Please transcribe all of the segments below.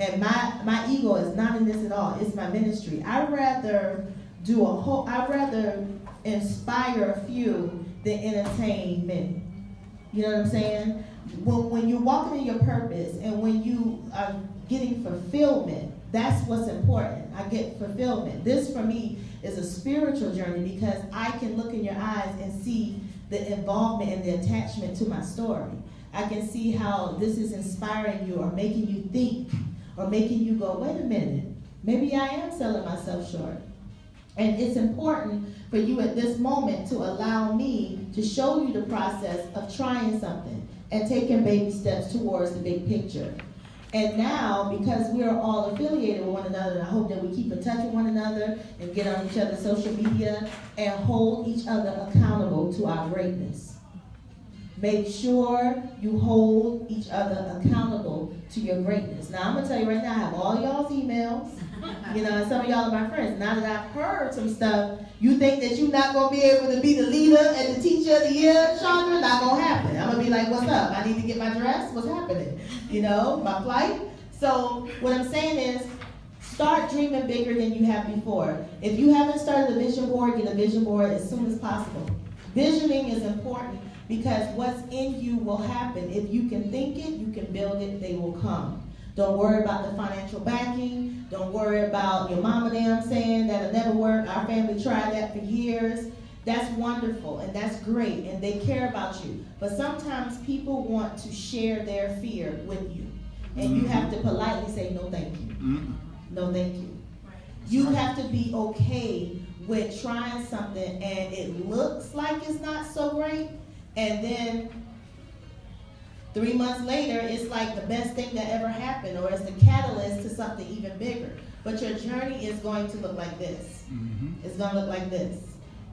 And my ego is not in this at all. It's my ministry. I'd rather inspire a few than entertain many. You know what I'm saying? When you're walking in your purpose and when you are getting fulfillment, that's what's important. I get fulfillment. This for me is a spiritual journey because I can look in your eyes and see the involvement and the attachment to my story. I can see how this is inspiring you or making you think or making you go, wait a minute, maybe I am selling myself short. And it's important for you at this moment to allow me to show you the process of trying something and taking baby steps towards the big picture. And now, because we are all affiliated with one another, I hope that we keep in touch with one another and get on each other's social media and hold each other accountable to our greatness. Make sure you hold each other accountable to your greatness. Now, I'm going to tell you right now, I have all y'all's emails. You know, and some of y'all are my friends. Now that I've heard some stuff, you think that you're not going to be able to be the leader and the teacher of the year, Chandra? Not going to happen. I'm going to be like, what's up? I need to get my dress? What's happening? You know, my flight? So what I'm saying is, start dreaming bigger than you have before. If you haven't started a vision board, get a vision board as soon as possible. Visioning is important because what's in you will happen. If you can think it, you can build it, they will come. Don't worry about the financial backing. Don't worry about your mama damn saying that'll never work. Our family tried that for years. That's wonderful and that's great and they care about you. But sometimes people want to share their fear with you. And you have to politely say, no thank you. No thank you. You have to be okay with trying something and it looks like it's not so great. And then 3 months later, it's like the best thing that ever happened, or it's the catalyst to something even bigger. But your journey is going to look like this. It's going to look like this.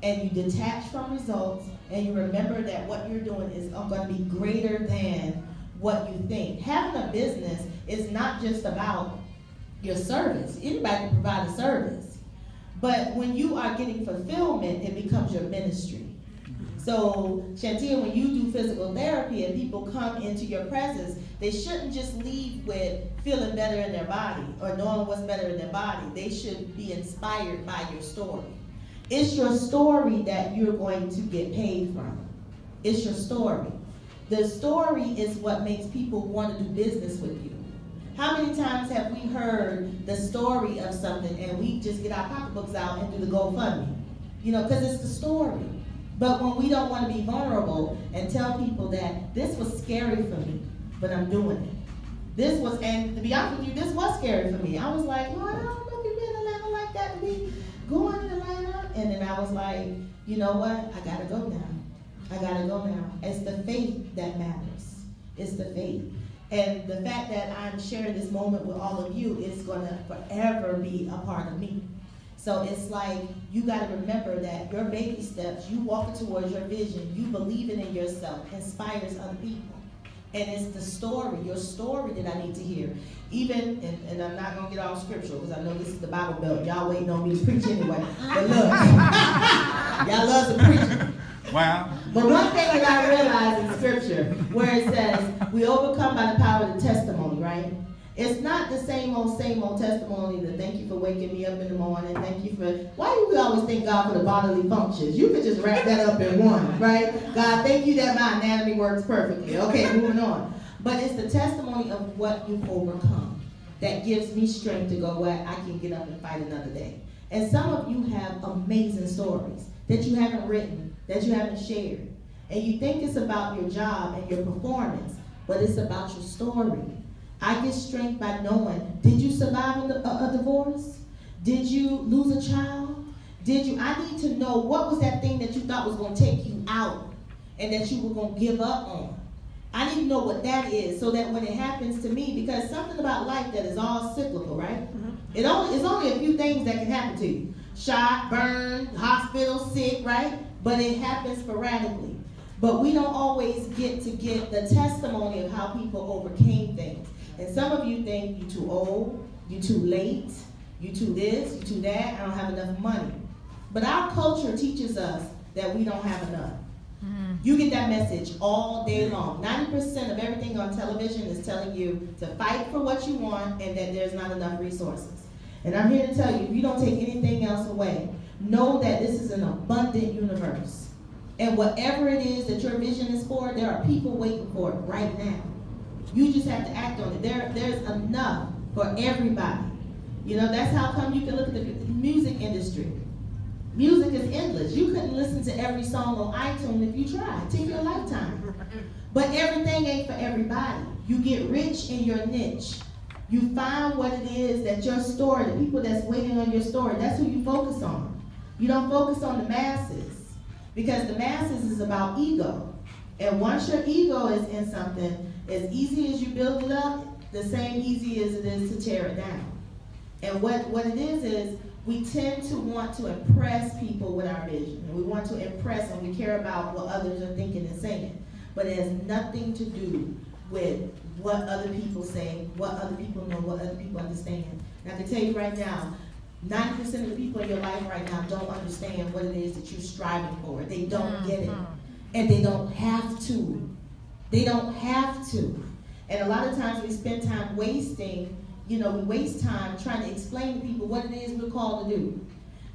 And you detach from results, and you remember that what you're doing is going to be greater than what you think. Having a business is not just about your service. Anybody can provide a service. But when you are getting fulfillment, it becomes your ministry. So, Shantia, when you do physical therapy and people come into your presence, they shouldn't just leave with feeling better in their body or knowing what's better in their body. They should be inspired by your story. It's your story that you're going to get paid from. It's your story. The story is what makes people want to do business with you. How many times have we heard the story of something and we just get our pocketbooks out and do the GoFundMe? You know, because it's the story. But when we don't want to be vulnerable and tell people that this was scary for me, but I'm doing it. And to be honest with you, this was scary for me. I was like, Lord, I don't know if you've been in Atlanta like that to be going in Atlanta. And then I was like, you know what? I got to go now. I got to go now. It's the faith that matters. It's the faith. And the fact that I'm sharing this moment with all of you is going to forever be a part of me. So it's like, you got to remember that your baby steps, you walking towards your vision, you believing in yourself, inspires other people. And it's the story, your story that I need to hear. Even, and I'm not going to get all scriptural because I know this is the Bible Belt. Y'all waiting on me to preach anyway. But look, y'all love some preaching. Wow. But one thing that I realized in scripture, where it says, we overcome by the power of the testimony, right? It's not the same old testimony that thank you for waking me up in the morning, thank you for, why do we always thank God for the bodily functions? You could just wrap that up in one, right? God, thank you that my anatomy works perfectly. Okay, moving on. But it's the testimony of what you've overcome that gives me strength to go where I can get up and fight another day. And some of you have amazing stories that you haven't written, that you haven't shared. And you think it's about your job and your performance, but it's about your story. I get strength by knowing, did you survive a divorce? Did you lose a child? I need to know what was that thing that you thought was going to take you out and that you were going to give up on. I need to know what that is so that when it happens to me, because something about life that is all cyclical, right? It's only a few things that can happen to you. Shot, burned, hospital, sick, right? But it happens sporadically. But we don't always get the testimony of how people overcame things. And some of you think you're too old, you're too late, you're too this, you're too that, I don't have enough money. But our culture teaches us that we don't have enough. You get that message all day long. 90% of everything on television is telling you to fight for what you want and that there's not enough resources. And I'm here to tell you, if you don't take anything else away, know that this is an abundant universe. And whatever it is that your vision is for, there are people waiting for it right now. You just have to act on it. There's enough for everybody. You know, that's how come you can look at the music industry. Music is endless. You couldn't listen to every song on iTunes if you tried. Take your lifetime. But everything ain't for everybody. You get rich in your niche. You find what it is that your story, the people that's waiting on your story, that's who you focus on. You don't focus on the masses. Because the masses is about ego. And once your ego is in something, as easy as you build it up, the same easy as it is to tear it down. And what it is we tend to want to impress people with our vision. And we want to impress and we care about what others are thinking and saying. But it has nothing to do with what other people say, what other people know, what other people understand. And I can tell you right now, 90% of the people in your life right now don't understand what it is that you're striving for. They don't get it. And they don't have to. They don't have to. And a lot of times we spend time wasting, we waste time trying to explain to people what it is we're called to do.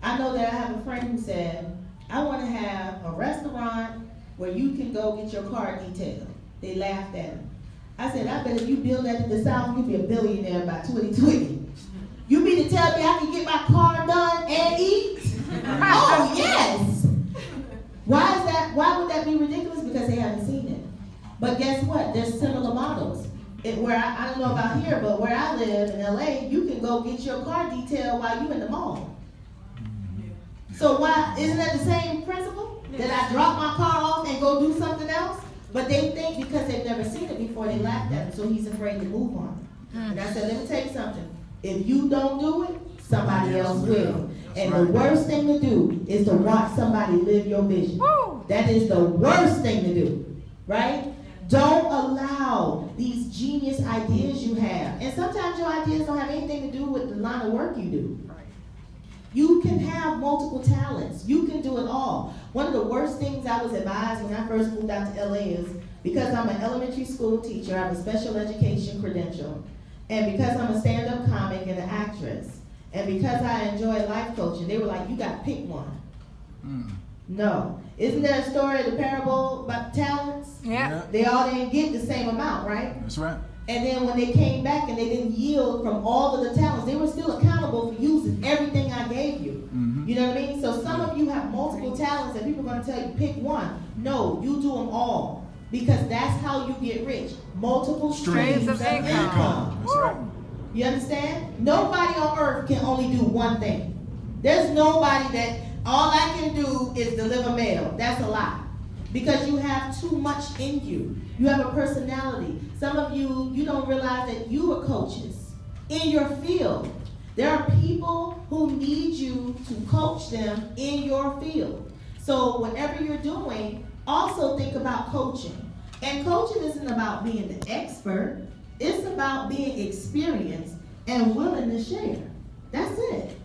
I know that I have a friend who said, I want to have a restaurant where you can go get your car detailed. They laughed at him. I said, I bet if you build that in the South, you'll be a billionaire by 2020. You mean to tell me I can get my car done and eat? Oh, yes. Why is that? Why would that be ridiculous? Because they haven't seen it. But guess what? There's similar models. Where I don't know about here, but where I live in LA, you can go get your car detailed while you're in the mall. So why isn't that the same principle? That I drop my car off and go do something else? But they think because they've never seen it before, they laughed at him, so he's afraid to move on. And I said, let me tell you something. If you don't do it, somebody else will. And the worst thing to do is to watch somebody live your vision. That is the worst thing to do, right? Don't allow these genius ideas you have. And sometimes your ideas don't have anything to do with the line of work you do. You can have multiple talents. You can do it all. One of the worst things I was advised when I first moved out to LA is because I'm an elementary school teacher, I have a special education credential, and because I'm a stand-up comic and an actress, and because I enjoy life coaching, they were like, you got to pick one. No. Isn't there a story of the parable about the talents? Yeah. They all didn't get the same amount, right? That's right. And then when they came back and they didn't yield from all of the talents, they were still accountable for using everything I gave you. You know what I mean? So some of you have multiple talents and people are going to tell you, pick one. No, you do them all. Because that's how you get rich. Multiple streams of income. That's right. You understand? Nobody on earth can only do one thing. There's nobody that all I can do is deliver mail. That's a lie. Because you have too much in you. You have a personality. Some of you, you don't realize that you are coaches in your field. There are people who need you to coach them in your field. So whatever you're doing, also think about coaching. And coaching isn't about being the expert. It's about being experienced and willing to share. That's it.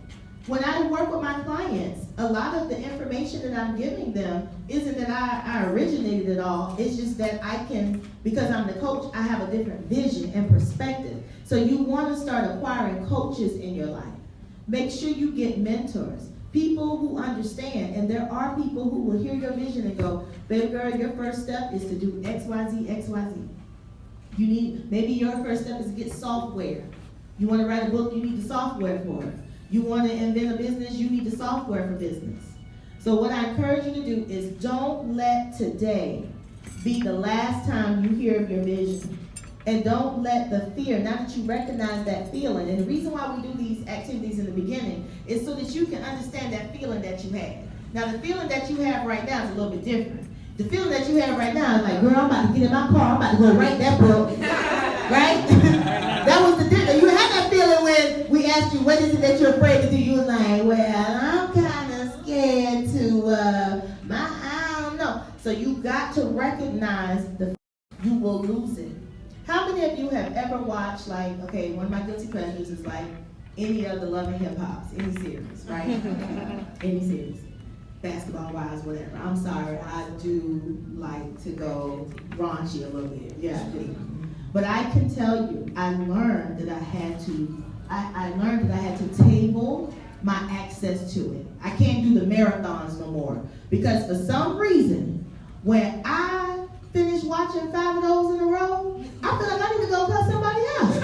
When I work with my clients, a lot of the information that I'm giving them isn't that I originated it all. It's just that I can, because I'm the coach, I have a different vision and perspective. So you want to start acquiring coaches in your life. Make sure you get mentors, people who understand. And there are people who will hear your vision and go, baby girl, your first step is to do X, Y, Z, X, Y, Z. Maybe your first step is to get software. You want to write a book, you need the software for it. You want to invent a business, you need the software for business. So what I encourage you to do is don't let today be the last time you hear of your vision. And don't let the fear, now that you recognize that feeling, and the reason why we do these activities in the beginning is so that you can understand that feeling that you had. Now the feeling that you have right now is a little bit different. The feeling that you have right now is like, girl, I'm about to get in my car, I'm about to go write that book. Right? That was the difference. You had that feeling when we asked you, what is it that you're afraid to do? You was like, well, I'm kind of scared to, I don't know. So you got to recognize you will lose it. How many of you have ever watched, like, okay, one of my guilty pleasures is like any of the Love and Hip Hops, any series, right? Any series. basketball-wise, whatever. I'm sorry, I do like to go raunchy a little bit. Yeah, I do. But I can tell you, I learned that I had to table my access to it. I can't do the marathons no more. Because for some reason, when I finish watching 5 of those in a row, I feel like I need to go tell somebody else.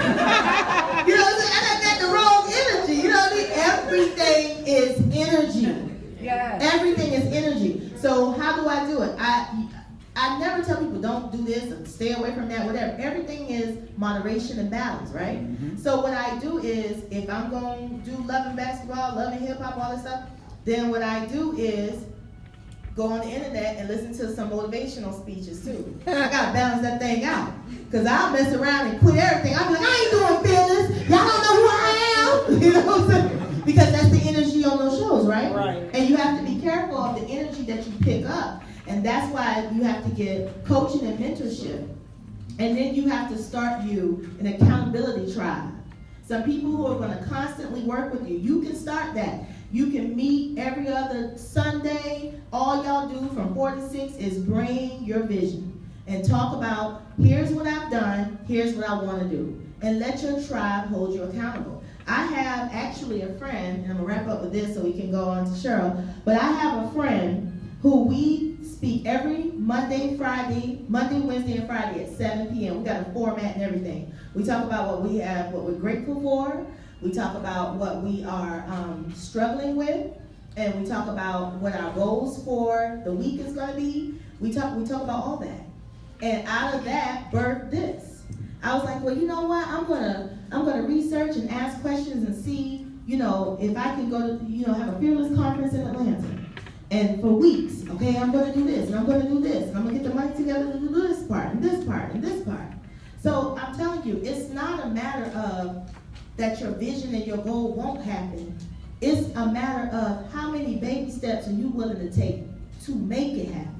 You know what I'm saying? I got the wrong energy. You know what I mean? Everything is energy. Yes. Everything is energy. So how do I do it? I never tell people don't do this or stay away from that, whatever. Everything is moderation and balance, right? Mm-hmm. So what I do is, if I'm going to do loving basketball, loving hip hop, all this stuff, then what I do is go on the internet and listen to some motivational speeches too. I gotta balance that thing out. Cause I'll mess around and quit everything. I'll be like, I ain't doing fitness. Y'all don't know who I am. You know what I'm saying? Because that's the energy on those shows, right? Right. And you have to be careful of the energy that you pick up. And that's why you have to get coaching and mentorship. And then you have to start an accountability tribe. Some people who are gonna constantly work with you. You can start that. You can meet every other Sunday. All y'all do from 4 to 6 is bring your vision and talk about, here's what I've done, here's what I want to do. And let your tribe hold you accountable. I have actually a friend, and I'm going to wrap up with this so we can go on to Cheryl, but I have a friend who we speak every Monday, Wednesday, and Friday at 7 p.m. We got a format and everything. We talk about what we have, what we're grateful for. We talk about what we are struggling with, and we talk about what our goals for the week is going to be. We talk about all that, and out of that birthed this. I was like, well, you know what? I'm gonna research and ask questions and see, if I can go to, have a fearless conference in Atlanta, and for weeks, okay, I'm gonna do this, and I'm gonna do this, and I'm gonna get the money together to do this part, and this part, and this part. So I'm telling you, it's not a matter of that your vision and your goal won't happen. It's a matter of how many baby steps are you willing to take to make it happen.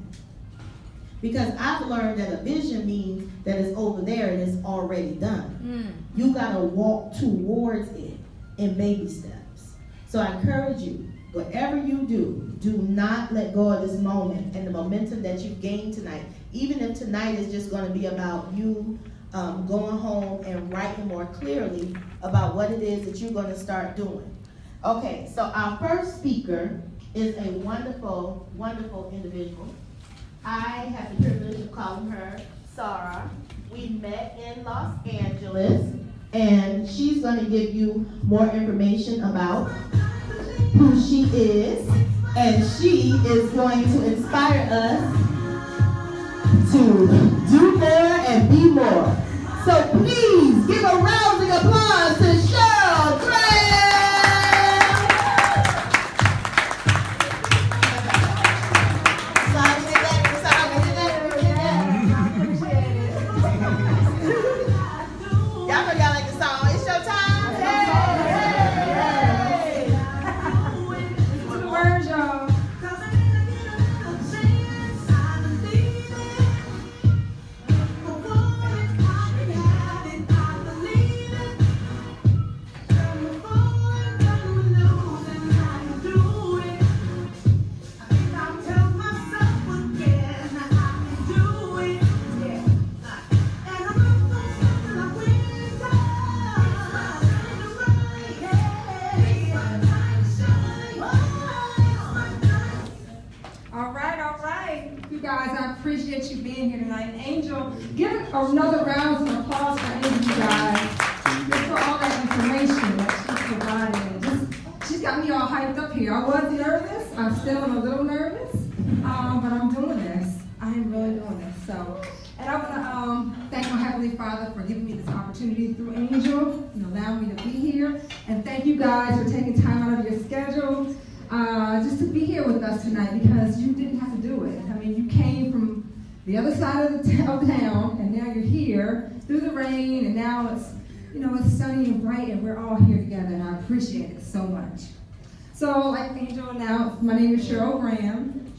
Because I've learned that a vision means that it's over there and it's already done. You gotta walk towards it in baby steps. So I encourage you, whatever you do not let go of this moment and the momentum that you've gained tonight. Even if tonight is just gonna be about you going home and writing more clearly about what it is that you're going to start doing. Okay, so our first speaker is a wonderful, wonderful individual. I have the privilege of calling her Sarah. We met in Los Angeles, and she's going to give you more information about who she is, and she is going to inspire us to do more and be more. So please give a rousing applause to Cheryl Graham. Sorry, y'all know y'all like the song. It's your time. Hey. Listen to the words, y'all. Appreciate you being here tonight. Angel, give another round of applause for Angel, you guys, just for all that information that she's providing. And she's got me all hyped up here. I was nervous. I'm still a little nervous, but I'm doing this. I am really doing this. So, and I want to thank my Heavenly Father for giving me this opportunity through Angel and allowing me to be here. And thank you guys for taking time out of your schedule just to be here with us tonight, because you didn't have to do it. I mean, you came from the other side of the town, and now you're here through the rain, and now it's sunny and bright, and we're all here together, and I appreciate it so much. So, like Angel announced, my name is Cheryl Graham,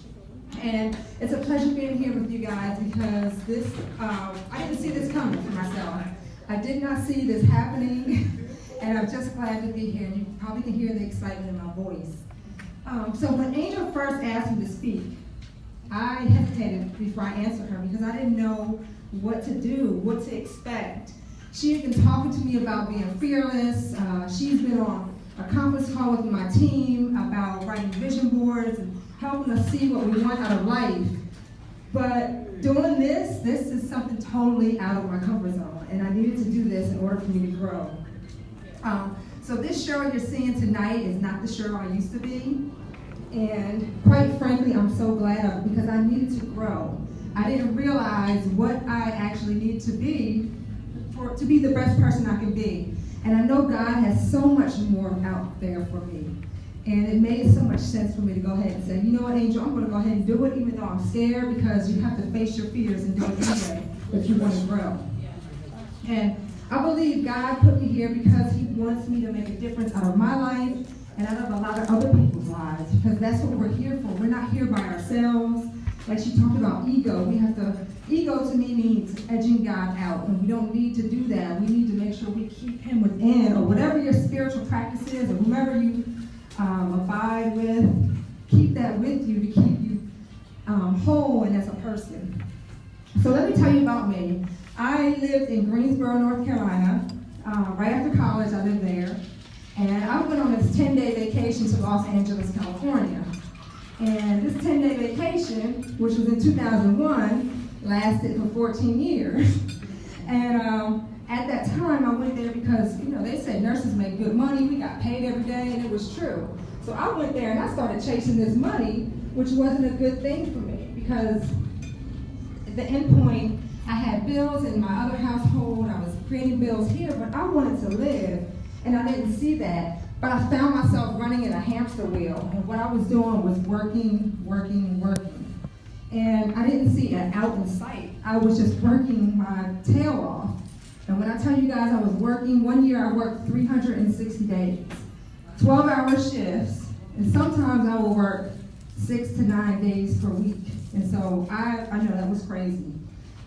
and it's a pleasure being here with you guys, because this, I didn't see this coming for myself. I did not see this happening, and I'm just glad to be here, and you probably can hear the excitement in my voice. So when Angel first asked me to speak, I hesitated before I answered her because I didn't know what to do, what to expect. She had been talking to me about being fearless. She's been on a conference call with my team about writing vision boards and helping us see what we want out of life. But doing this is something totally out of my comfort zone, and I needed to do this in order for me to grow. So this Cheryl you're seeing tonight is not the Cheryl I used to be. And quite frankly, I'm so glad because I needed to grow. I didn't realize what I actually need to be to be the best person I can be. And I know God has so much more out there for me. And it made so much sense for me to go ahead and say, you know what, Angel, I'm going to go ahead and do it even though I'm scared, because you have to face your fears and do it anyway if you want to grow. And I believe God put me here because he wants me to make a difference out of my life and out of a lot of other people's lives, because that's what we're here for. We're not here by ourselves. Like she talked about ego. Ego to me means edging God out, and we don't need to do that. We need to make sure we keep him within, or whatever your spiritual practice is, or whomever you abide with, keep that with you to keep you whole and as a person. So let me tell you about me. I lived in Greensboro, North Carolina. Right after college, I lived there. And I went on this 10-day vacation to Los Angeles, California. And this 10-day vacation, which was in 2001, lasted for 14 years. And at that time, I went there because, they said nurses make good money. We got paid every day, and it was true. So I went there and I started chasing this money, which wasn't a good thing for me, because at the end point, I had bills in my other household. I was creating bills here, but I wanted to live, and I didn't see that. But I found myself running in a hamster wheel, and what I was doing was working. And I didn't see an out in sight. I was just working my tail off. And when I tell you guys I was working, one year I worked 360 days, 12-hour shifts, and sometimes I would work 6 to 9 days per week. And so I know that was crazy.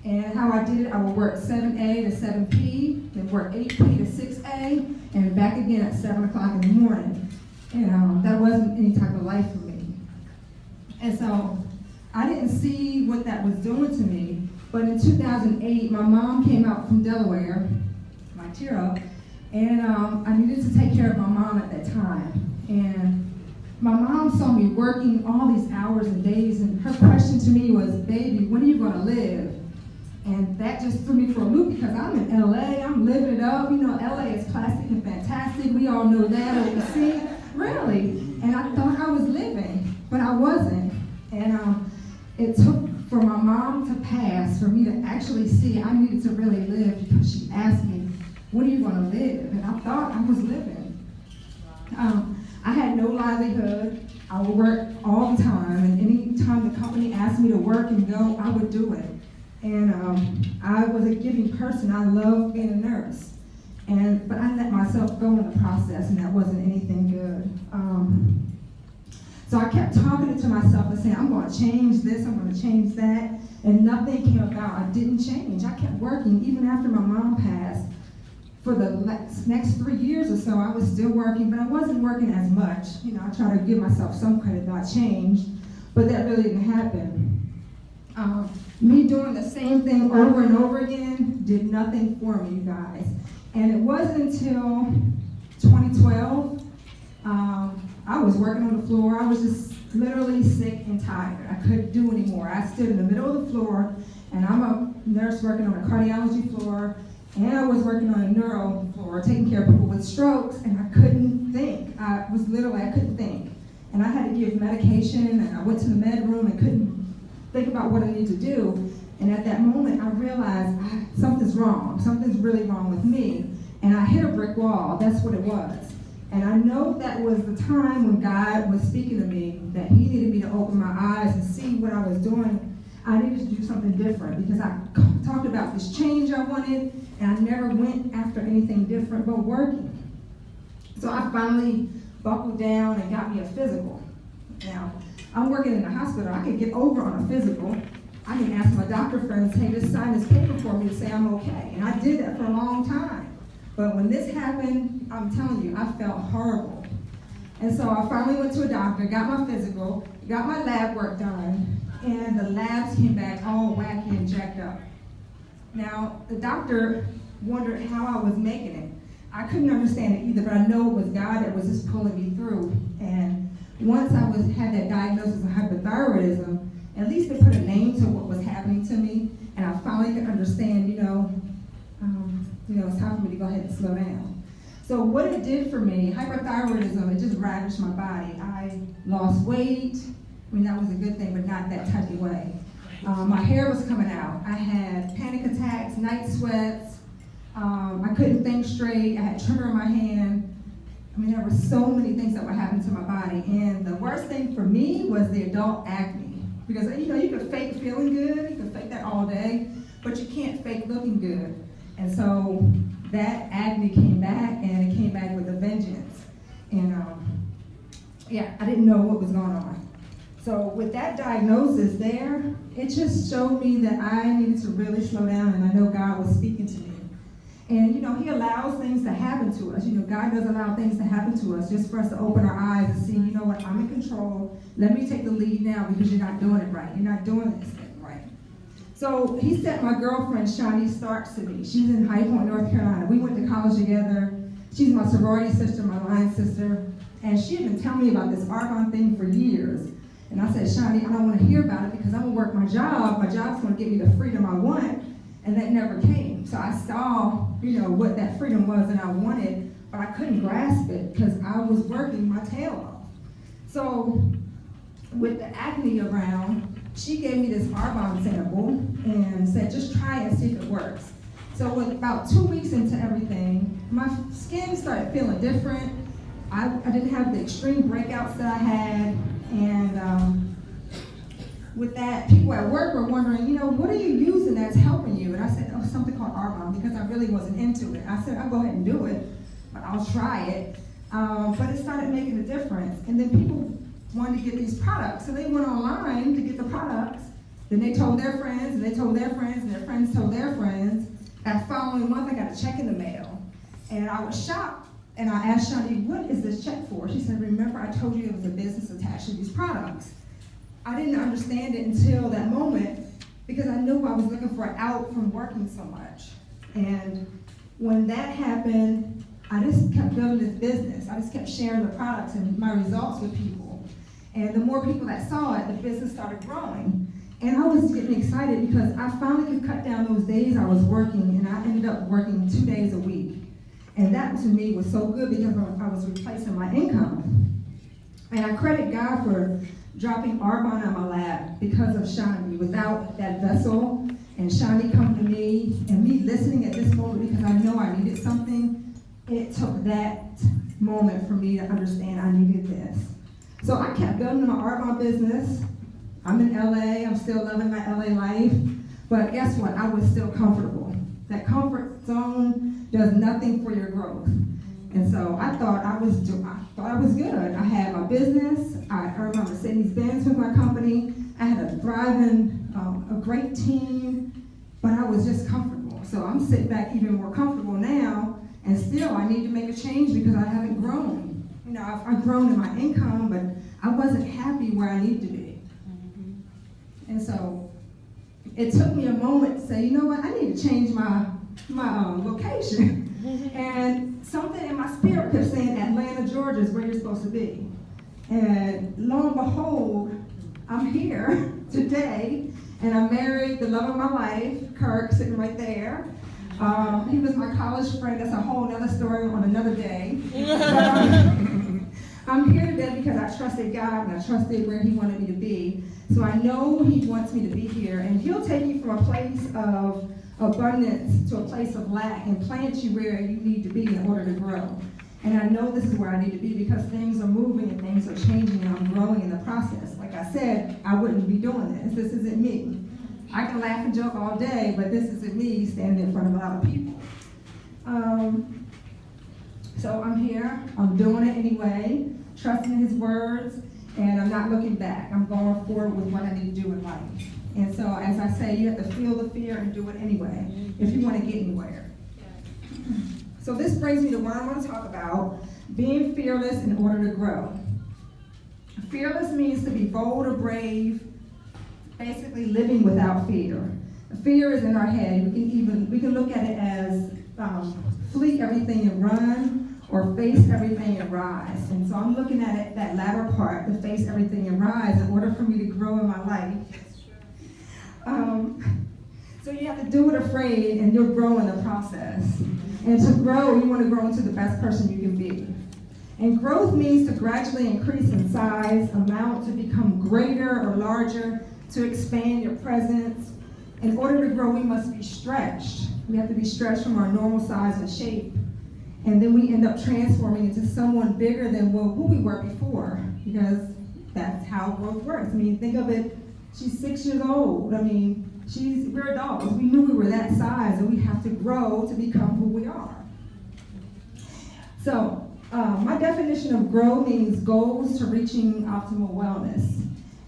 And how I did it, I would work 7A to 7P, then work 8P to 6A, and back again at 7 o'clock in the morning. And that wasn't any type of life for me. And so I didn't see what that was doing to me. But in 2008, my mom came out from Delaware, my Tiro, and I needed to take care of my mom at that time. And my mom saw me working all these hours and days, and her question to me was, baby, when are you going to live? And that just threw me for a loop, because I'm in LA, I'm living it up. LA is plastic and fantastic. We all know that over the sea. Really. And I thought I was living, but I wasn't. And it took for my mom to pass for me to actually see I needed to really live, because she asked me, when are you going to live? And I thought I was living. I had no livelihood. I would work all the time, and any time the company asked me to work and go, I would do it. And I was a giving person. I loved being a nurse. But I let myself go in the process, and that wasn't anything good. So I kept talking to myself and saying, I'm going to change this, I'm going to change that, and nothing came about. I didn't change. I kept working even after my mom passed. For the next 3 years or so, I was still working, but I wasn't working as much. I try to give myself some credit that I changed, but that really didn't happen. Me doing the same thing over and over again did nothing for me, you guys. And it wasn't until 2012, I was working on the floor. I was just literally sick and tired. I couldn't do anymore. I stood in the middle of the floor, and I'm a nurse working on a cardiology floor, and I was working on a neuro floor, taking care of people with strokes, and I couldn't think. I couldn't think. And I had to give medication, and I went to the med room and couldn't think about what I need to do. And at that moment, I realized something's wrong. Something's really wrong with me. And I hit a brick wall. That's what it was. And I know that was the time when God was speaking to me, that he needed me to open my eyes and see what I was doing. I needed to do something different, because I talked about this change I wanted, and I never went after anything different but working. So I finally buckled down and got me a physical. Now, I'm working in a hospital. I could get over on a physical. I can ask my doctor friends, hey, just sign this paper for me to say I'm okay. And I did that for a long time. But when this happened, I'm telling you, I felt horrible. And so I finally went to a doctor, got my physical, got my lab work done, and the labs came back all wacky and jacked up. Now, the doctor wondered how I was making it. I couldn't understand it either, but I know it was God that was just pulling me through. And once I had that diagnosis of hypothyroidism, at least they put a name to what was happening to me, and I finally could understand, it's time for me to go ahead and slow down. So what it did for me, hyperthyroidism, it just ravaged my body. I lost weight. I mean, that was a good thing, but not that type of way. My hair was coming out. I had panic attacks, night sweats. I couldn't think straight. I had tremor in my hand. I mean, there were so many things that were happening to my body. And the worst thing for me was the adult acne. Because, you could fake feeling good. You can fake that all day, but you can't fake looking good. And so that acne came back, and it came back with a vengeance. And I didn't know what was going on. So with that diagnosis there, it just showed me that I needed to really slow down, and I know God was speaking to me. And He allows things to happen to us. God does allow things to happen to us just for us to open our eyes and see, you know what, I'm in control. Let me take the lead now because you're not doing it right. You're not doing this thing right. So He sent my girlfriend, Shani Starks, to me. She's in High Point, North Carolina. We went to college together. She's my sorority sister, my line sister. And she had been telling me about this Argon thing for years. And I said, Shani, I don't want to hear about it because I'm going to work my job. My job's going to give me the freedom I want. And that never came. So I saw, what that freedom was and I wanted, but I couldn't grasp it because I was working my tail off. So with the acne around, she gave me this Arbonne sample and said, just try it and see if it works. So with about 2 weeks into everything, my skin started feeling different. I didn't have the extreme breakouts that I had. And with that, people at work were wondering, what are you using that's helping you? And I said, something called Arbonne, because I really wasn't into it. I said, I'll go ahead and do it, but I'll try it. But it started making a difference. And then people wanted to get these products. So they went online to get the products. Then they told their friends, and they told their friends, and their friends told their friends. That following month, I got a check in the mail. And I was shocked. And I asked Shani, what is this check for? She said, remember I told you it was a business attached to these products. I didn't understand it until that moment because I knew I was looking for an out from working so much. And when that happened, I just kept building this business. I just kept sharing the products and my results with people. And the more people that saw it, the business started growing. And I was getting excited because I finally could cut down those days I was working, and I ended up working 2 days a week. And that to me was so good because I was replacing my income. And I credit God for dropping Arbonne on my lap because of Shani. Without that vessel and Shani coming to me and me listening at this moment because I know I needed something, it took that moment for me to understand I needed this. So I kept building my Arbonne business. I'm in LA, I'm still loving my LA life, but guess what? I was still comfortable. That comfort zone does nothing for your growth. And so I thought I was good. I had my business. I earned my Mercedes-Benz with my company. I had a thriving, a great team, but I was just comfortable. So I'm sitting back even more comfortable now, and still I need to make a change because I haven't grown. I've grown in my income, but I wasn't happy where I needed to be. And so it took me a moment to say, you know what, I need to change my location. And something in my spirit kept saying Atlanta, Georgia is where you're supposed to be. And lo and behold, I'm here today, and I married the love of my life, Kirk, sitting right there. He was my college friend. That's a whole other story on another day. I'm here today because I trusted God and I trusted where He wanted me to be. So I know He wants me to be here, and He'll take you from a place of abundance to a place of lack and plant you where you need to be in order to grow. And I know this is where I need to be because things are moving and things are changing and I'm growing in the process. Like I said, I wouldn't be doing this. This isn't me. I can laugh and joke all day, but this isn't me standing in front of a lot of people. So I'm here, I'm doing it anyway, trusting His words, and I'm not looking back. I'm going forward with what I need to do in life. And so, as I say, you have to feel the fear and do it anyway if you want to get anywhere. So this brings me to what I want to talk about, being fearless in order to grow. Fearless means to be bold or brave, basically living without fear. Fear is in our head. We can look at it as flee everything and run, or face everything and rise. And so I'm looking at it, that latter part, to face everything and rise, in order for me to grow in my life. So you have to do it afraid, and you'll grow in the process. And to grow, you want to grow into the best person you can be. And growth means to gradually increase in size, amount, to become greater or larger, to expand your presence. In order to grow, we must be stretched. We have to be stretched from our normal size and shape. And then we end up transforming into someone bigger than who we were before, because that's how growth works. I mean, think of it, she's 6 years old. I mean, we're adults. We knew we were that size, and we have to grow to become who we are. So, my definition of grow means goals to reaching optimal wellness.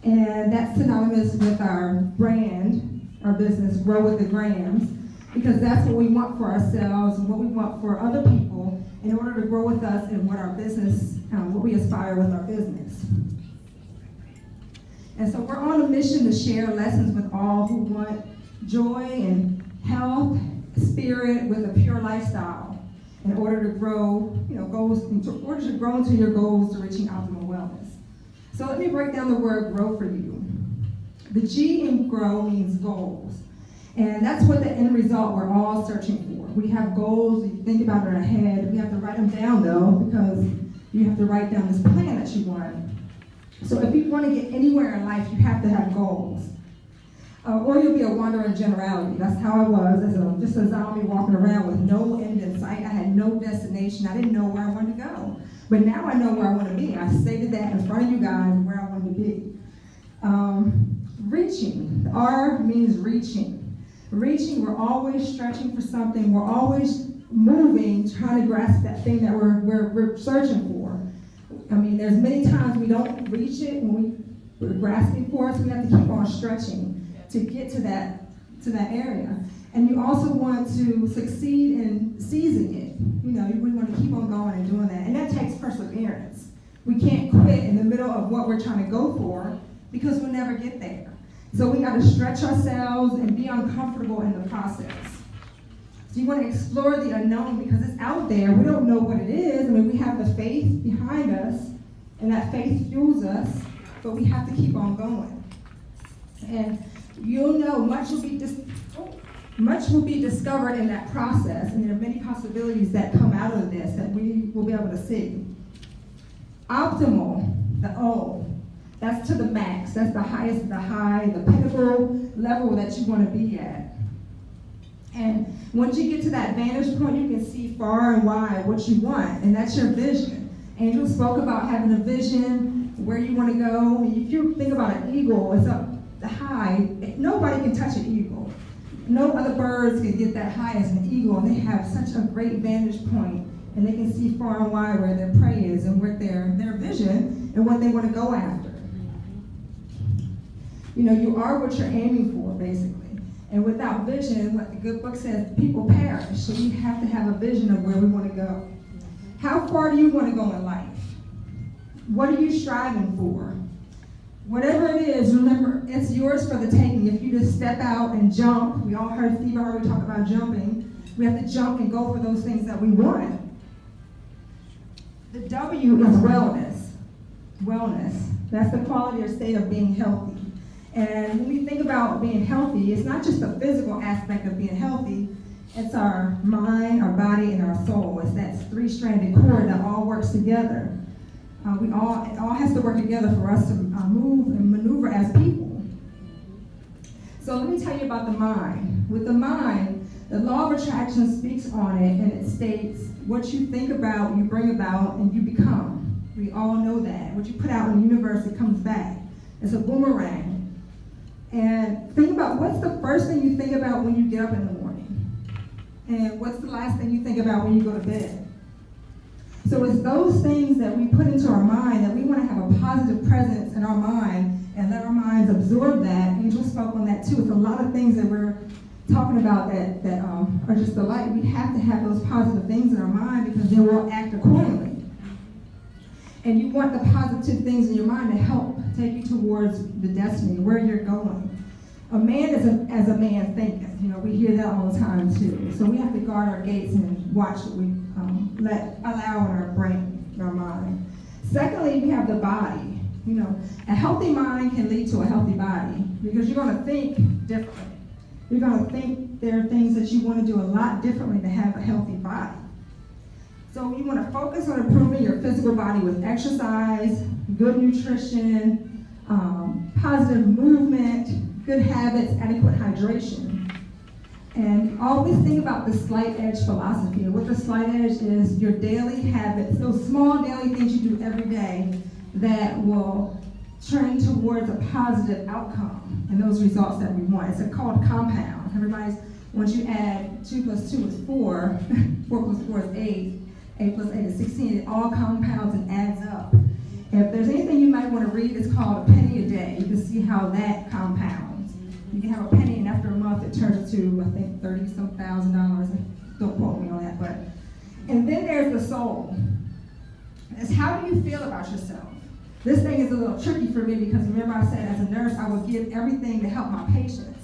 And that's synonymous with our brand, our business, Grow with the Grams, because that's what we want for ourselves and what we want for other people in order to grow with us and what our business, what we aspire with our business. And so we're on a mission to share lessons with all who want joy and health, spirit with a pure lifestyle in order to grow, goals, in order to grow into your goals to reaching optimal wellness. So let me break down the word grow for you. The G in grow means goals. And that's what the end result we're all searching for. We have goals, you think about it in our head. We have to write them down though, because you have to write down this plan that you want. So if you want to get anywhere in life, you have to have goals. Or you'll be a wandering generality. That's how I was, just a zombie walking around with no end in sight. I had no destination. I didn't know where I wanted to go. But now I know where I want to be. I stated that in front of you guys where I want to be. Reaching. The R means reaching. Reaching, we're always stretching for something. We're always moving, trying to grasp that thing that we're searching for. I mean, there's many times we don't reach it when we're grasping for it, so we have to keep on stretching to get to that area. And you also want to succeed in seizing it. We want to keep on going and doing that. And that takes perseverance. We can't quit in the middle of what we're trying to go for because we'll never get there. So we got to stretch ourselves and be uncomfortable in the process. So you want to explore the unknown because it's out there. We don't know what it is. I mean, we have the faith behind us, and that faith fuels us, but we have to keep on going. And you'll know much will be discovered in that process, and there are many possibilities that come out of this that we will be able to see. Optimal, the O, that's to the max. That's the highest, the high, the pinnacle level that you want to be at. And once you get to that vantage point, you can see far and wide what you want, and that's your vision. Angel spoke about having a vision, where you want to go. I mean, if you think about an eagle, it's up the high. Nobody can touch an eagle. No other birds can get that high as an eagle, and they have such a great vantage point, and they can see far and wide where their prey is and where their vision and what they want to go after. You are what you're aiming for, basically. And without vision, what the good book says, people perish. So we have to have a vision of where we want to go. How far do you want to go in life? What are you striving for? Whatever it is, remember, it's yours for the taking. If you just step out and jump, we all heard Steve already talk about jumping. We have to jump and go for those things that we want. The W is wellness. Wellness. That's the quality or state of being healthy. And when we think about being healthy, it's not just the physical aspect of being healthy, it's our mind, our body, and our soul. It's that three-stranded cord that all works together. It all has to work together for us to move and maneuver as people. So let me tell you about the mind. With the mind, the law of attraction speaks on it, and it states, what you think about, you bring about, and you become. We all know that. What you put out in the universe, it comes back. It's a boomerang. And think about, what's the first thing you think about when you get up in the morning? And what's the last thing you think about when you go to bed? So it's those things that we put into our mind that we want to have a positive presence in our mind and let our minds absorb that. Angel spoke on that too. It's a lot of things that we're talking about that are just the light. We have to have those positive things in our mind because then we'll act accordingly. And you want the positive things in your mind to help take you towards the destiny, where you're going. A man is as a man thinketh. You know, we hear that all the time too. So we have to guard our gates and watch what we allow in our brain, in our mind. Secondly, we have the body. You know, a healthy mind can lead to a healthy body because you're going to think differently. You're going to think there are things that you want to do a lot differently to have a healthy body. So you want to focus on improving your physical body with exercise, good nutrition, positive movement, good habits, adequate hydration. And always think about the slight edge philosophy. What the slight edge is your daily habits, those small daily things you do every day that will turn towards a positive outcome and those results that we want. It's called compound. Once you add 2 plus 2 is 4, 4 plus 4 is 8, 8 plus 8 is 16, it all compounds and adds up. If there's anything you might want to read, it's called A Penny a Day. You can see how that compounds. You can have a penny, and after a month, it turns into, I think, $30-some thousand. Don't quote me on that, but. And then there's the soul. It's how do you feel about yourself? This thing is a little tricky for me because remember I said as a nurse, I would give everything to help my patients.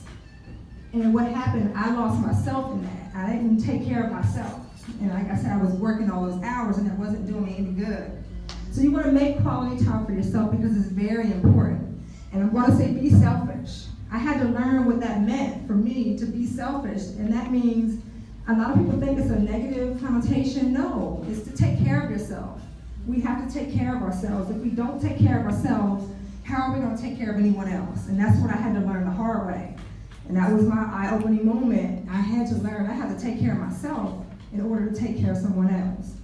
And what happened, I lost myself in that. I didn't take care of myself. And like I said, I was working all those hours and it wasn't doing me any good. So you want to make quality time for yourself because it's very important. And I want to say be selfish. I had to learn what that meant for me to be selfish. And that means a lot of people think it's a negative connotation. No, it's to take care of yourself. We have to take care of ourselves. If we don't take care of ourselves, how are we going to take care of anyone else? And that's what I had to learn the hard way. And that was my eye-opening moment. I had to learn I had to take care of myself in order to take care of someone else.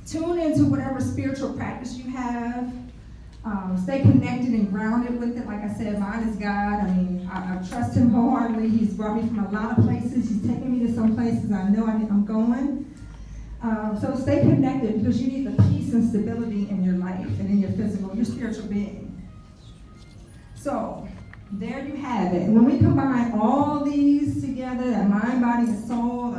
Tune into whatever spiritual practice you have. Stay connected and grounded with it. Like I said, mine is God. I mean, I trust him wholeheartedly. He's brought me from a lot of places. He's taken me to some places I know I'm going. So stay connected because you need the peace and stability in your life and in your physical, your spiritual being. So there you have it. When we combine all these together, that mind, body, and soul,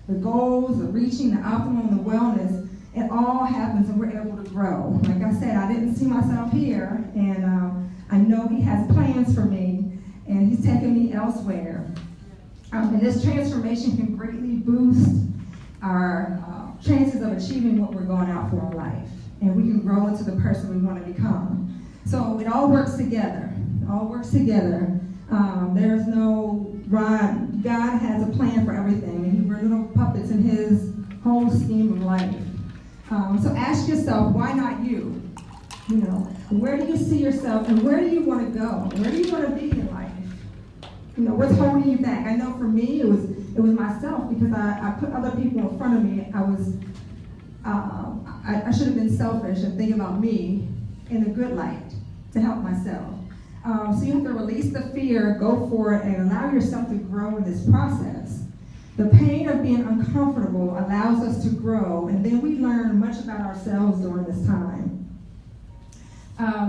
the goals, the reaching, the optimal, and the wellness, it all happens and we're able to grow. Like I said, I didn't see myself here, and I know he has plans for me, and he's taking me elsewhere. And this transformation can greatly boost our chances of achieving what we're going out for in life. And we can grow into the person we want to become. So it all works together. It all works together. There's no rhyme. God has a plan for everything, and we're little puppets in his whole scheme of life. So ask yourself, why not you? You know, where do you see yourself and where do you want to go? Where do you want to be in life? You know, what's holding you back? I know for me, it was myself because I put other people in front of me. I should have been selfish and think about me in a good light to help myself. So you have to release the fear, go for it, and allow yourself to grow in this process. The pain of being uncomfortable allows us to grow, and then we learn much about ourselves during this time.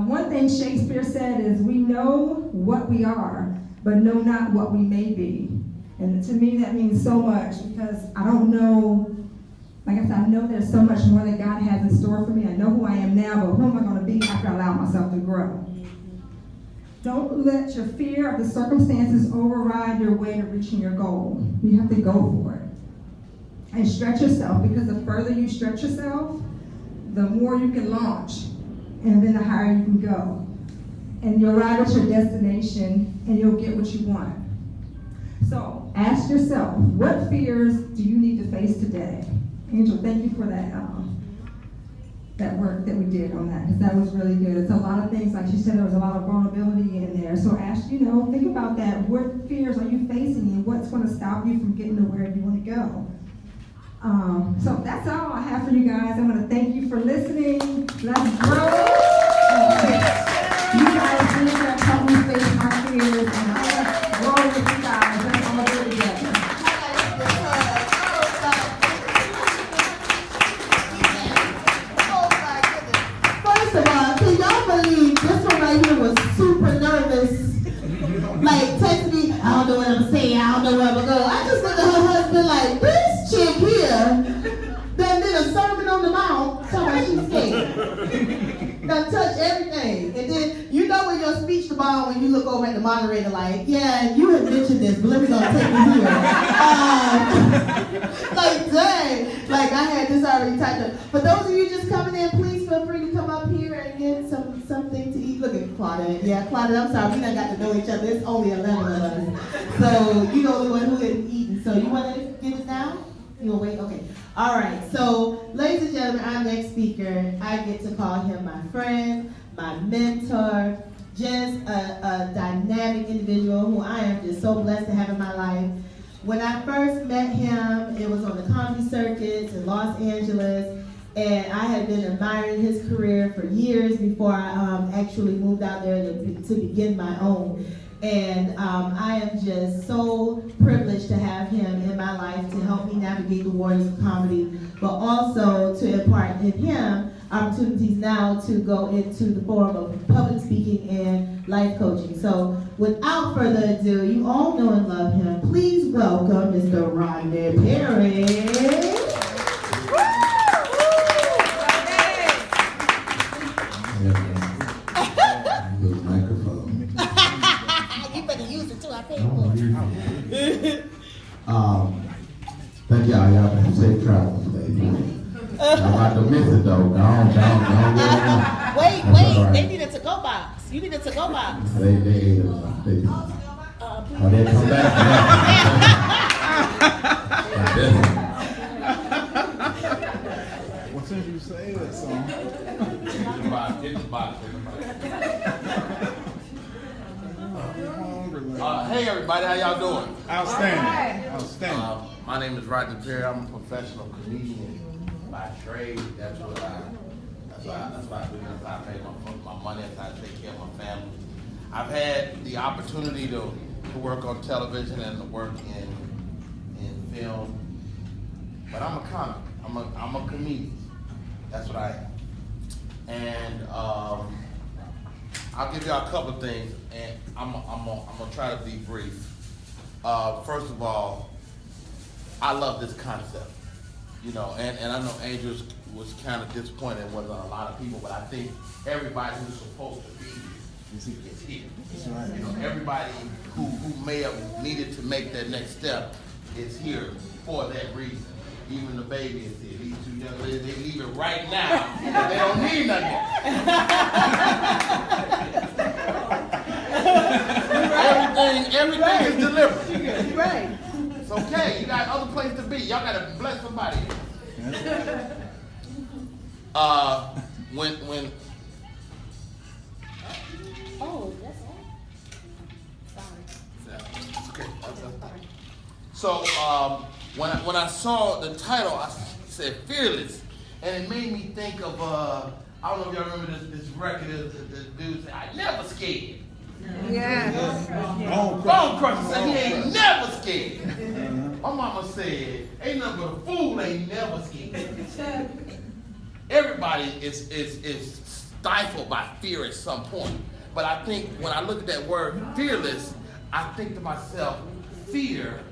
One thing Shakespeare said is, we know what we are, but know not what we may be. And to me, that means so much because I don't know, like I said, I know there's so much more that God has in store for me. I know who I am now, but who am I going to be after I allow myself to grow? Don't let your fear of the circumstances override your way to reaching your goal. You have to go for it. And stretch yourself, because the further you stretch yourself, the more you can launch, and then the higher you can go. And you'll arrive at your destination, and you'll get what you want. So ask yourself, what fears do you need to face today? Angel, thank you for that work that we did on that, because that was really good. It's a lot of things, like she said, there was a lot of vulnerability in there. So ask, think about that. What fears are you facing, and what's going to stop you from getting to where you want to go? So that's all I have for you guys. I want to thank you for listening. Let's grow. You guys really have helped me face my fears, and I want to grow with you guys. Let's all do it together. First of all, can y'all believe this one right here was super nervous? Like, text me, I don't know what I'm saying, I don't know where I'm going to go. I just looked at her husband like, this chick here done did a sermon on the mount, talking about she's scared. done touched everything. And then, you know when your speech the bomb when you look over at the moderator like, yeah, you had mentioned this, but let me go and take you here. Like, dang. Like, I had this already typed up. For those of you just coming in, please feel free to come up here and get something to eat. Look at Claudette. Yeah, Claudette, I'm sorry. We done got to know each other. It's only 11 of us. So, you know the one who hadn't eaten. So, you want to get it now? You'll wait? Okay. All right. So, ladies and gentlemen, our next speaker, I get to call him my friend, my mentor, just a dynamic individual who I am just so blessed to have in my life. When I first met him, it was on the comedy circuits in Los Angeles, and I had been admiring his career for years before I actually moved out there to begin my own. And I am just so privileged to have him in my life to help me navigate the waters of comedy, but also to impart in him opportunities now to go into the form of public speaking and life coaching. So without further ado, you all know and love him. Please welcome Mr. Rodney Perry. Good microphone. You better use it too, I paid for it. Thank y'all. Y'all have safe travels, ladies. I'm about to miss it though. Don't Wait, right. They need a to-go box. You need a to-go box. They ate it. They come back. Well, since you say that song. Get the box. Hey everybody, how y'all doing? Outstanding. Outstanding. My name is Rodney Perry. I'm a professional comedian by trade. That's what I do. That's why I pay my money. That's how I take care of my family. I've had the opportunity to work on television and to work in film, but I'm a comic. I'm a comedian. That's what I am. And I'll give y'all a couple of things, and I'm gonna try to be brief. First of all, I love this concept, you know, and I know Angel was kind of disappointed it wasn't a lot of people, but I think everybody who's supposed to be here is here. You know, everybody who may have needed to make that next step is here for that reason. Even the baby is here. These two young ladies, they leave it right now, but they don't need nothing. Everything is delivered. You're right. It's okay. You got other places to be. Y'all got to bless somebody. When. Oh, that's all. Sorry. Okay. So when I saw the title, I said "Fearless," and it made me think of I don't know if y'all remember this record. The dude said, "I never scared." Yeah. Bone Crusher said he ain't never scared. My mama said, "Ain't nothing but a fool ain't never scared." Everybody is stifled by fear at some point. But I think when I look at that word fearless, I think to myself, fearless.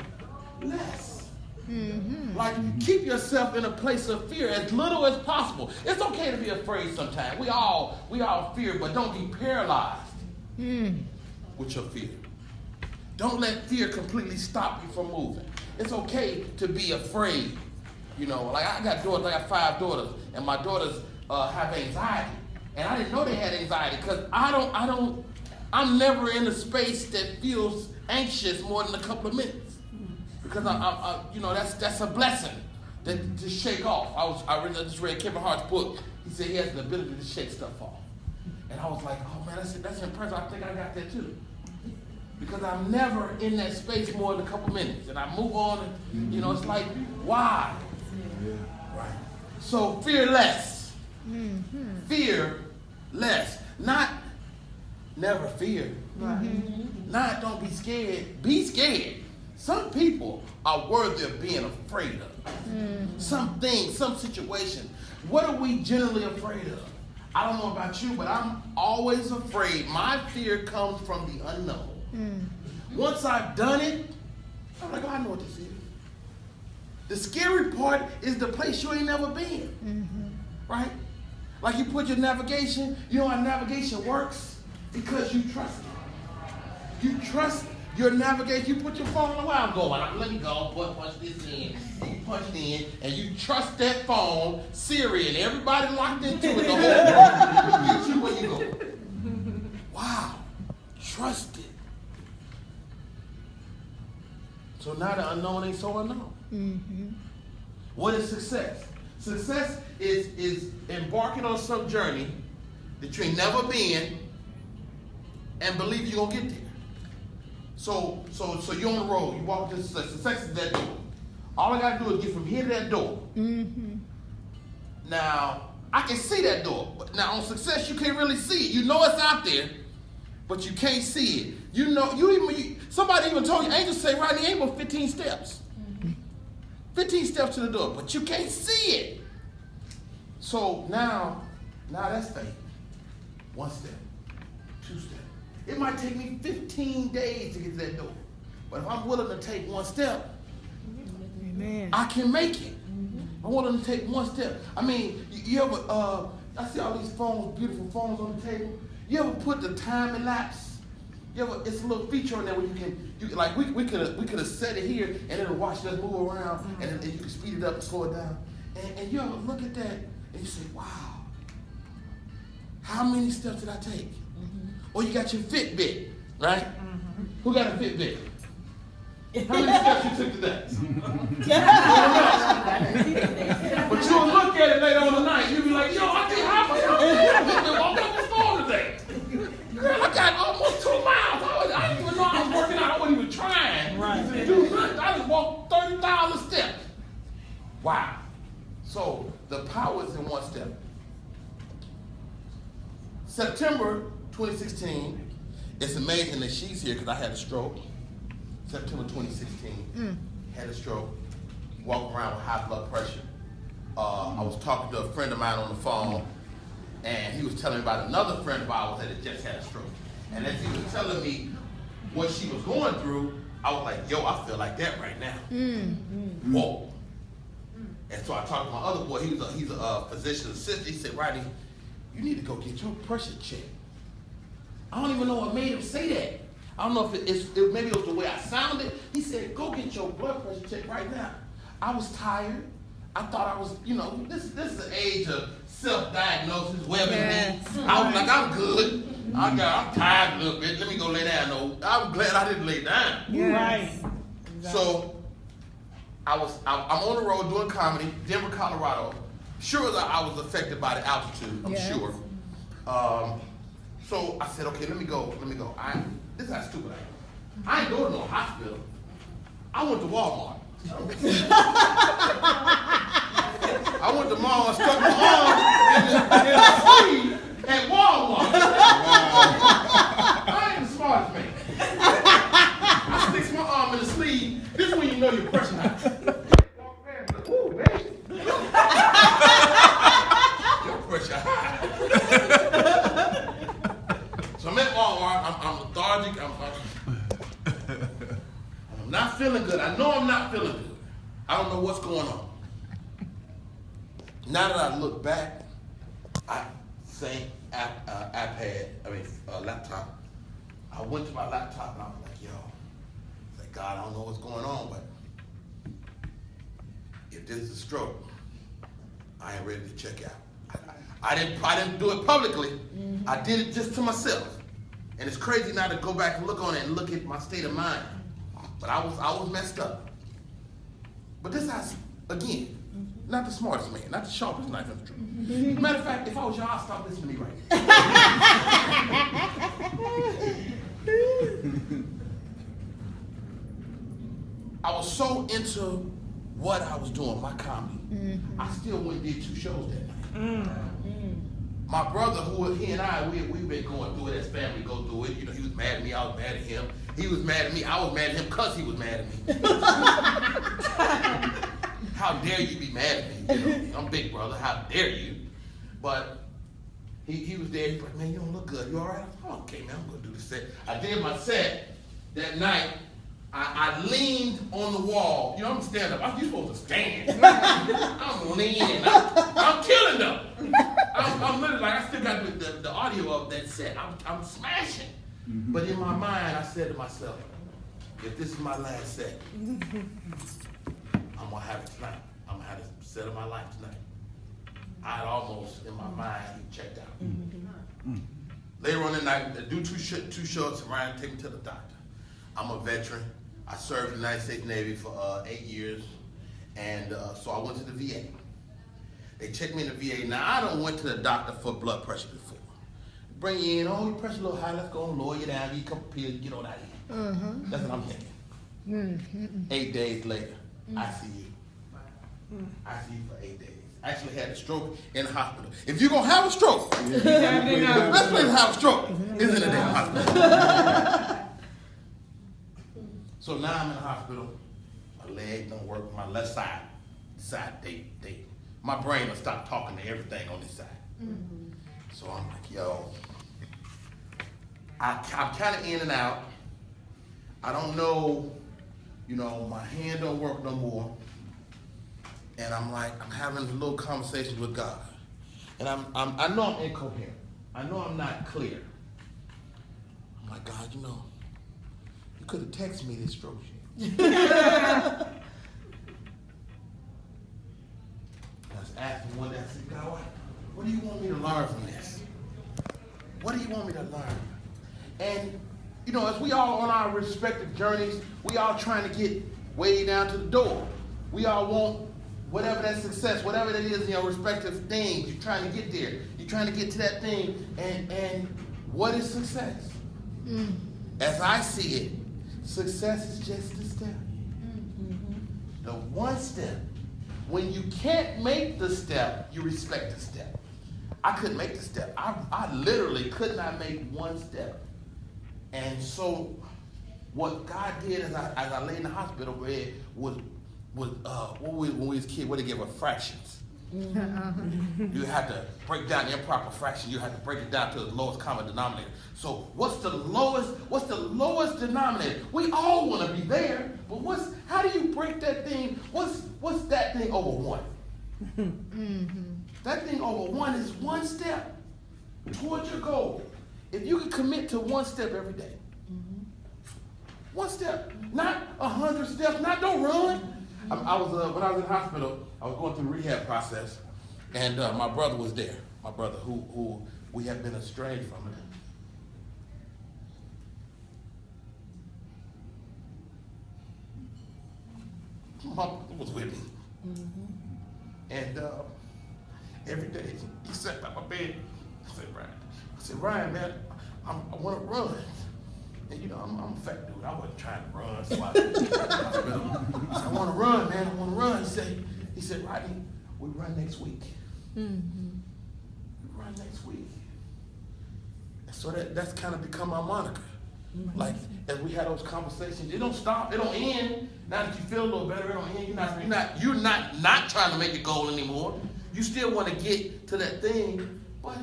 Mm-hmm. Like, keep yourself in a place of fear as little as possible. It's okay to be afraid sometimes. We all fear, but don't be paralyzed with your fear. Don't let fear completely stop you from moving. It's okay to be afraid. You know, like I got daughters, I got 5 daughters, and my daughters have anxiety. And I didn't know they had anxiety because I'm never in a space that feels anxious more than a couple of minutes. Because I you know, that's a blessing to shake off. I just read Kevin Hart's book. He said he has the ability to shake stuff off. And I was like, oh man, that's impressive. I think I got that too. Because I'm never in that space more than a couple minutes. And I move on and, you know, it's like, why? Right. So fearless. Fearless. Not never fear. Not don't be scared. Be scared. Some people are worthy of being afraid of. Some things, some situation. What are we generally afraid of? I don't know about you, but I'm always afraid. My fear comes from the unknown. Once I've done it, I'm like, oh, I know what this is. The scary part is the place you ain't never been. Right? Like you put your navigation, you know how navigation works? Because you trust it. You trust your navigation. You put your phone on where I'm going. Let me go, punch this in. You punch it in, and you trust that phone, Siri, and everybody locked into it. The whole world get you where you go. Wow. Trust it. So now the unknown ain't so unknown. Mm-hmm. What is success? Success is embarking on some journey that you ain't never been and believe you're gonna get there. So you're on the road, you walk to success. Success is that door. All I gotta do is get from here to that door. Mm-hmm. Now, I can see that door, but now on success you can't really see it. You know it's out there, but you can't see it. You know, somebody even told you, angels say, Rodney, ain't but 15 steps. 15 steps to the door, but you can't see it. So now that's faith. 1 step, 2 steps. It might take me 15 days to get to that door. But if I'm willing to take 1 step, amen, I can make it. I'm willing to take 1 step. I mean, you ever, I see all these phones, beautiful phones on the table. You ever put the time elapse? It's a little feature on there where you can like we could have set it here and it'll watch us move around and you can speed it up and slow it down. And you ever look at that and you say, wow, how many steps did I take? Or you got your Fitbit, right? Who got a Fitbit? How many steps you took today? But you'll look at it later on the night, you'll be like, yo, I did how much? I walked up the floor today. Girl, I got almost 2 miles. I didn't even know I was working out. I wasn't even trying to do nothing. I just walked 30,000 steps. Wow. So the power is in 1 step. September 2016, it's amazing that she's here because I had a stroke. September 2016, had a stroke, walking around with high blood pressure. I was talking to a friend of mine on the phone, and he was telling me about another friend of ours that had just had a stroke. And as he was telling me what she was going through, I was like, yo, I feel like that right now. Whoa. And so I talked to my other boy, he's a physician assistant. He said, Rodney, you need to go get your pressure checked. I don't even know what made him say that. I don't know if maybe it was the way I sounded. He said, go get your blood pressure checked right now. I was tired. I thought I was, this is the age of self-diagnosis, I was like, I'm good. I'm tired a little bit. Let me go lay down. No, I'm glad I didn't lay down. Yes. Right. Exactly. So I'm on the road doing comedy, Denver, Colorado. Sure that I was affected by the altitude, I'm sure. So I said, okay, let me go. This is how stupid I am. I ain't go to no hospital. I went to Walmart. I went to mall and stuck my arm in the sleeve at Walmart. I ain't the smartest man. I stick my arm in the sleeve. This is when you know your pressure high. Walk past the ooh, baby. Your pressure high. So I'm at Walmart. I'm lethargic. I'm not feeling good. I know I'm not feeling good. I don't know what's going on. Now that I look back, laptop. I went to my laptop and I was like, God, I don't know what's going on, but if this is a stroke, I ain't ready to check out. I didn't do it publicly. Mm-hmm. I did it just to myself. And it's crazy now to go back and look on it and look at my state of mind. But I was messed up. But this house, again, not the smartest man, not the sharpest knife in the drawer. Mm-hmm. Matter of fact, if I was y'all, I'd stop listening to me right now. I was so into what I was doing, my comedy. Mm-hmm. I still went and did 2 shows that night. Mm-hmm. My brother, he and I, we've been going through it as family, go through it. He was mad at me, I was mad at him. He was mad at me, I was mad at him because he was mad at me. How dare you be mad at me? I'm big brother, how dare you? But he was there, he's like, man, you don't look good, you all right? I said, okay, man, I'm gonna do the set. I did my set that night. I leaned on the wall. I'm stand up. You're supposed to stand. I'm leaning. I'm killing them. I'm that set. I'm smashing. But in my mind, I said to myself, if this is my last set, I'm gonna have it tonight. I'm gonna have the set of my life tonight. I had almost, in my mind, checked out. Later on in the night, do two shots, and Ryan take me to the doctor. I'm a veteran. I served in the United States Navy for 8 years, and so I went to the VA. They checked me in the VA. Now, I done went to the doctor for blood pressure before. Bring you in, oh, your pressure a little high, let's go and lower you down, give you a couple pills, get on out of here. That's what I'm thinking. 8 days later, I see you. I see you for 8 days. I actually had a stroke in the hospital. If you're going to have a stroke, the best place to have a stroke is in the damn hospital. So now I'm in the hospital. My leg don't work. My left side, my brain will stop talking to everything on this side. So I'm like, yo, I'm kind of in and out. I don't know, my hand don't work no more. And I'm like, I'm having a little conversation with God. And I know I'm incoherent. I know I'm not clear. I'm like, God, you could have texted me this stroke shit. I was asking one day, I said, God, what do you want me to learn from this? What do you want me to learn? And, as we all on our respective journeys, we all trying to get way down to the door. We all want whatever that success, whatever that is in your respective things, you're trying to get there. You're trying to get to that thing. And what is success? As I see it, success is just a step. The one step. When you can't make the step, you respect the step. I couldn't make the step. I literally could not make one step. And so what God did as I lay in the hospital bed was when we was kids, what they give us fractions. You had to break down the improper fraction. You had to break it down to the lowest common denominator. So what's the lowest denominator? We all want to be there, but how do you break that thing? What's that thing over one? That thing over one is one step towards your goal. If you can commit to one step every day, one step, not 100 steps, don't run. I was when I was in the hospital, I was going through the rehab process, and my brother was there. My brother, who we had been estranged from him. My brother was with me, and every day he sat by my bed. I said, Ryan, man, I want to run. And I'm a fat dude. I wasn't trying to run. So I said, I want to run, man. I want to run. He said, Rodney, we run next week. We run next week. And so that's kind of become our moniker. Like, as we had those conversations, it don't stop. It don't end. Now that you feel a little better, it don't end. You're not trying to make a goal anymore. You still want to get to that thing, but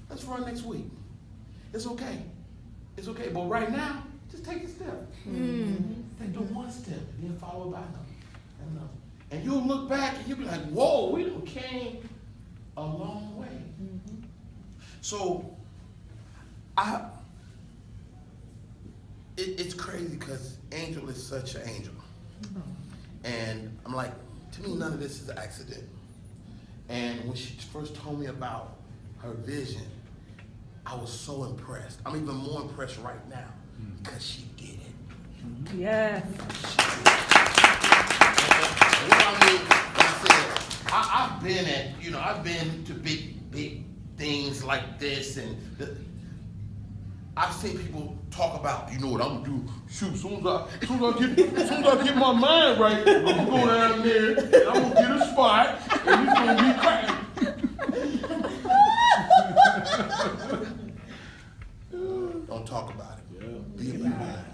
let's run next week. It's okay. It's okay, but right now, just take a step. Take the one step, and then follow by another. And you'll look back and you'll be like, whoa, we done came a long way. So, it's crazy because Angel is such an angel. And I'm like, to me, none of this is an accident. And when she first told me about her vision, I was so impressed. I'm even more impressed right now because she did it. Yes. I've been to big things like this, and I've seen people talk about, you know what I'm gonna do? Shoot, as soon as I get my mind right, I'm gonna go down there and I'm gonna get a spot, and it's gonna be cracking. Don't talk about it. Be about it.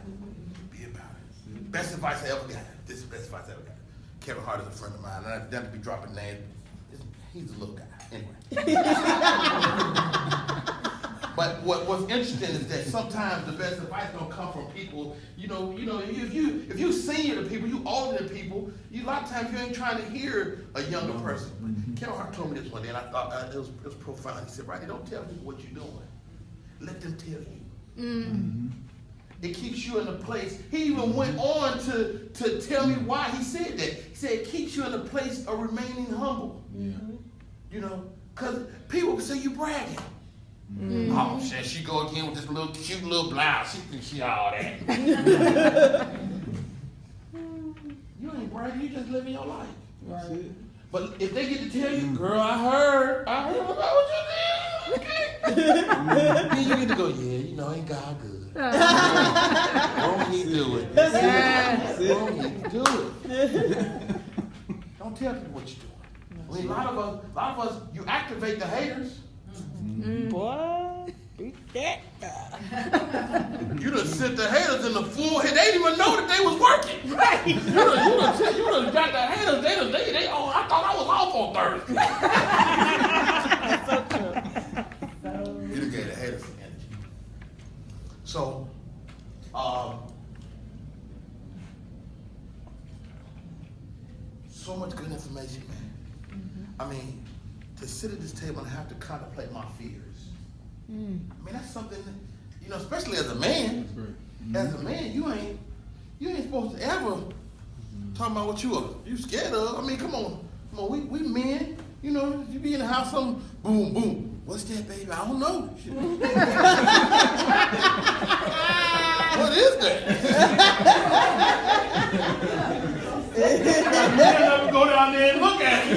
Be about it. Best advice I ever got. This is the best advice I ever got. Kevin Hart is a friend of mine, and I've done to be dropping names. He's a little guy. Anyway. But what's interesting is that sometimes the best advice don't come from people. If you senior to people, you older than people, a lot of times you ain't trying to hear a younger person. Kevin Hart told me this one day, and I thought it was profound. He said, "Rodney, don't tell people what you're doing. Let them tell you." Mm-hmm. It keeps you in a place. He even went on to tell me why he said that. He said it keeps you in a place of remaining humble. Yeah. Because people say you bragging. Mm-hmm. Oh, shit, she go again with this little cute little blouse. She thinks she all that. You ain't bragging, you just living your life. Right. But if they get to tell you, girl, I heard about what you did. Okay. Then you get to go, yeah, ain't God good. Won't he do it? Won't he do it? Don't tell people what you're doing. I mean, a lot of us, you activate the haters. Boy, beat that. You done sent the haters in the full head. They didn't even know that they was working. Right. You done got the haters. They I thought I was off on Thursday. That's so true. You done gave the haters some energy. So, so much good information, man. I mean, to sit at this table and have to contemplate my fears. I mean, that's something that, especially as a man. As a man, you ain't supposed to ever talk about what you scared of. I mean, come on, we men. You be in the house, something, boom, boom. What's that, baby? I don't know. What is that? Man, never go down there and look at it.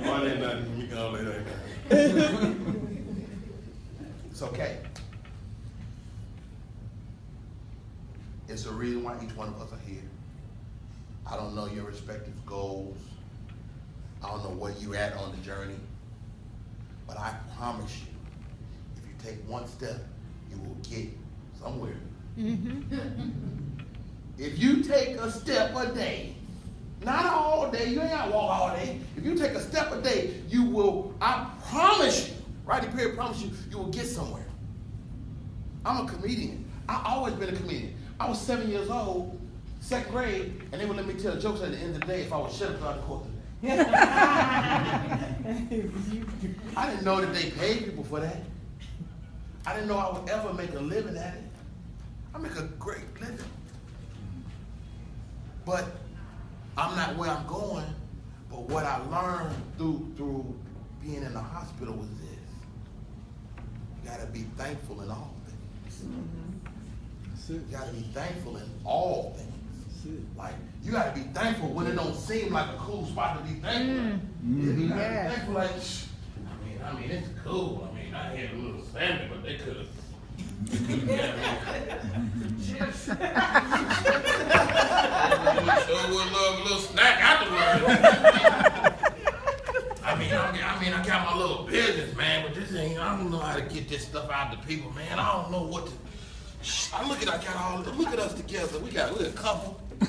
Why they not? You can all lay that down. It's okay. It's a reason why each one of us are here. I don't know your respective goals. I don't know where you're at on the journey. But I promise you, if you take one step, you will get somewhere. If you take a step a day, not all day, you ain't got to walk all day. If you take a step a day, you will, I promise you, Rodney Perry promise you, you will get somewhere. I'm a comedian. I've always been a comedian. I was 7 years old, 2nd grade, and they would let me tell jokes at the end of the day if I was shut up throughout the course of the day. I didn't know that they paid people for that. I didn't know I would ever make a living at it. I make a great living. But I'm not where I'm going. But what I learned through being in the hospital was this. You gotta be thankful in all things. That's it. You gotta be thankful in all things. That's it. Like, you gotta be thankful when it don't seem like a cool spot to be thankful. You gotta be thankful like, I mean, it's cool. I mean, I had a little family, but they could have. Sure would love a little snack afterwards. I got my little business, man, but this ain't, I don't know how to get this stuff out to people, man. I don't know what to. Look at us together. We're a couple. You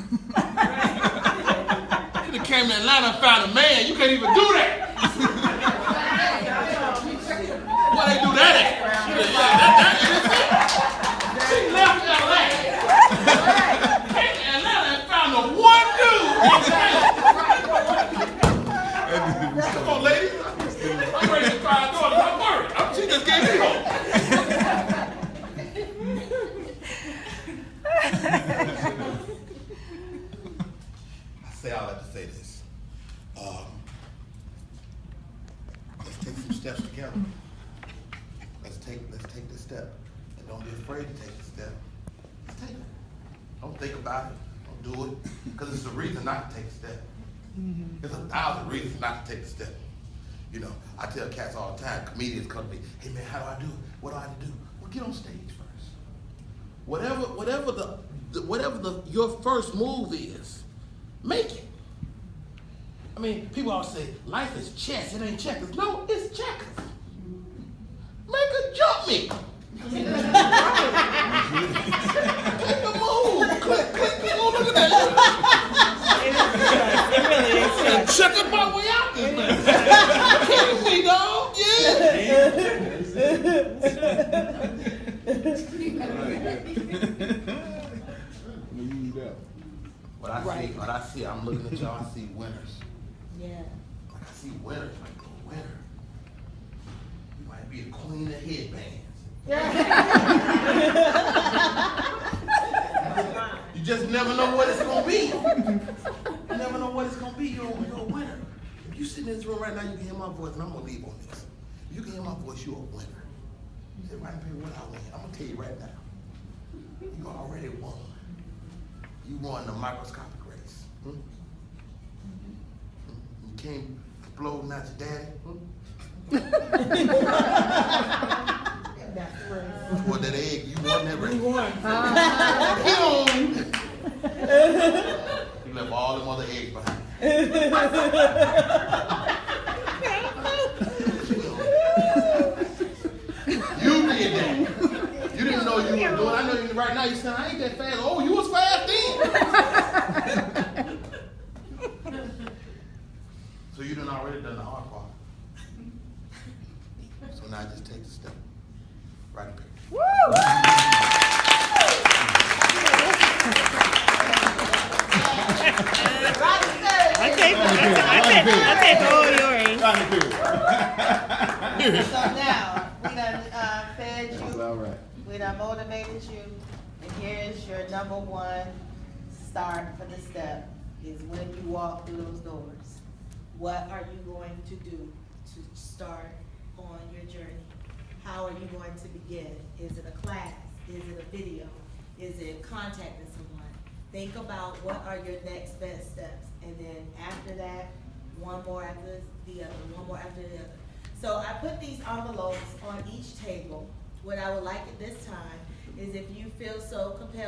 done came to Atlanta and found a man. You can't even do that. Why they do that at? She left LA. Came to Atlanta and found the one dude. Come on, ladies. I'm ready to try to do it. I'm worried. She just gave me hope. I say all that to say this. Let's take some steps together. Let's take this step. And don't be afraid to take the step. Let's take it. Don't think about it. Don't do it. Because it's a reason not to take a step. There's 1,000 reasons not to take the step. I tell cats all the time, comedians come to me, hey man, how do I do it? What do I have to do? Well, get on stage first. Whatever your first move is, make it. I mean, people always say, life is chess, it ain't checkers. No, it's checkers. Make a jump me. Take a move. Click. Oh, look at that. It really is chess. Check my way out this man. Kidding me, dog. help. What I see, I'm looking at y'all, I see winners. Yeah. Like I see winners, like a winner. You might be the queen of headbands. You just never know what it's gonna be. You never know what it's gonna be. You're a winner. If you sit in this room right now, you can hear my voice, and I'm gonna leave on this. If you can hear my voice, you're a winner. You say, right here, what I win. I'm gonna tell you right now. You already won. You won the microscopic race. You came exploding out your daddy. Or that egg, you won that race. You left all them other eggs behind. You did that. You didn't know you were doing. I know you right now. You saying I ain't that fast. Oh, you was fast then. So you done already done the hard part. So now just take the step. Right up here. I take all your rings. So now, we done fed That's you, all right. we done motivated you, and here's your number one start for the step, is when you walk through those doors. What are you going to do to start on your journey? How are you going to begin? Is it a class? Is it a video? Is it contacting someone? Think about what are your next best steps, and then after that, one more after the other, one more after the other. So I put these envelopes on each table. What I would like at this time is if you feel so compelled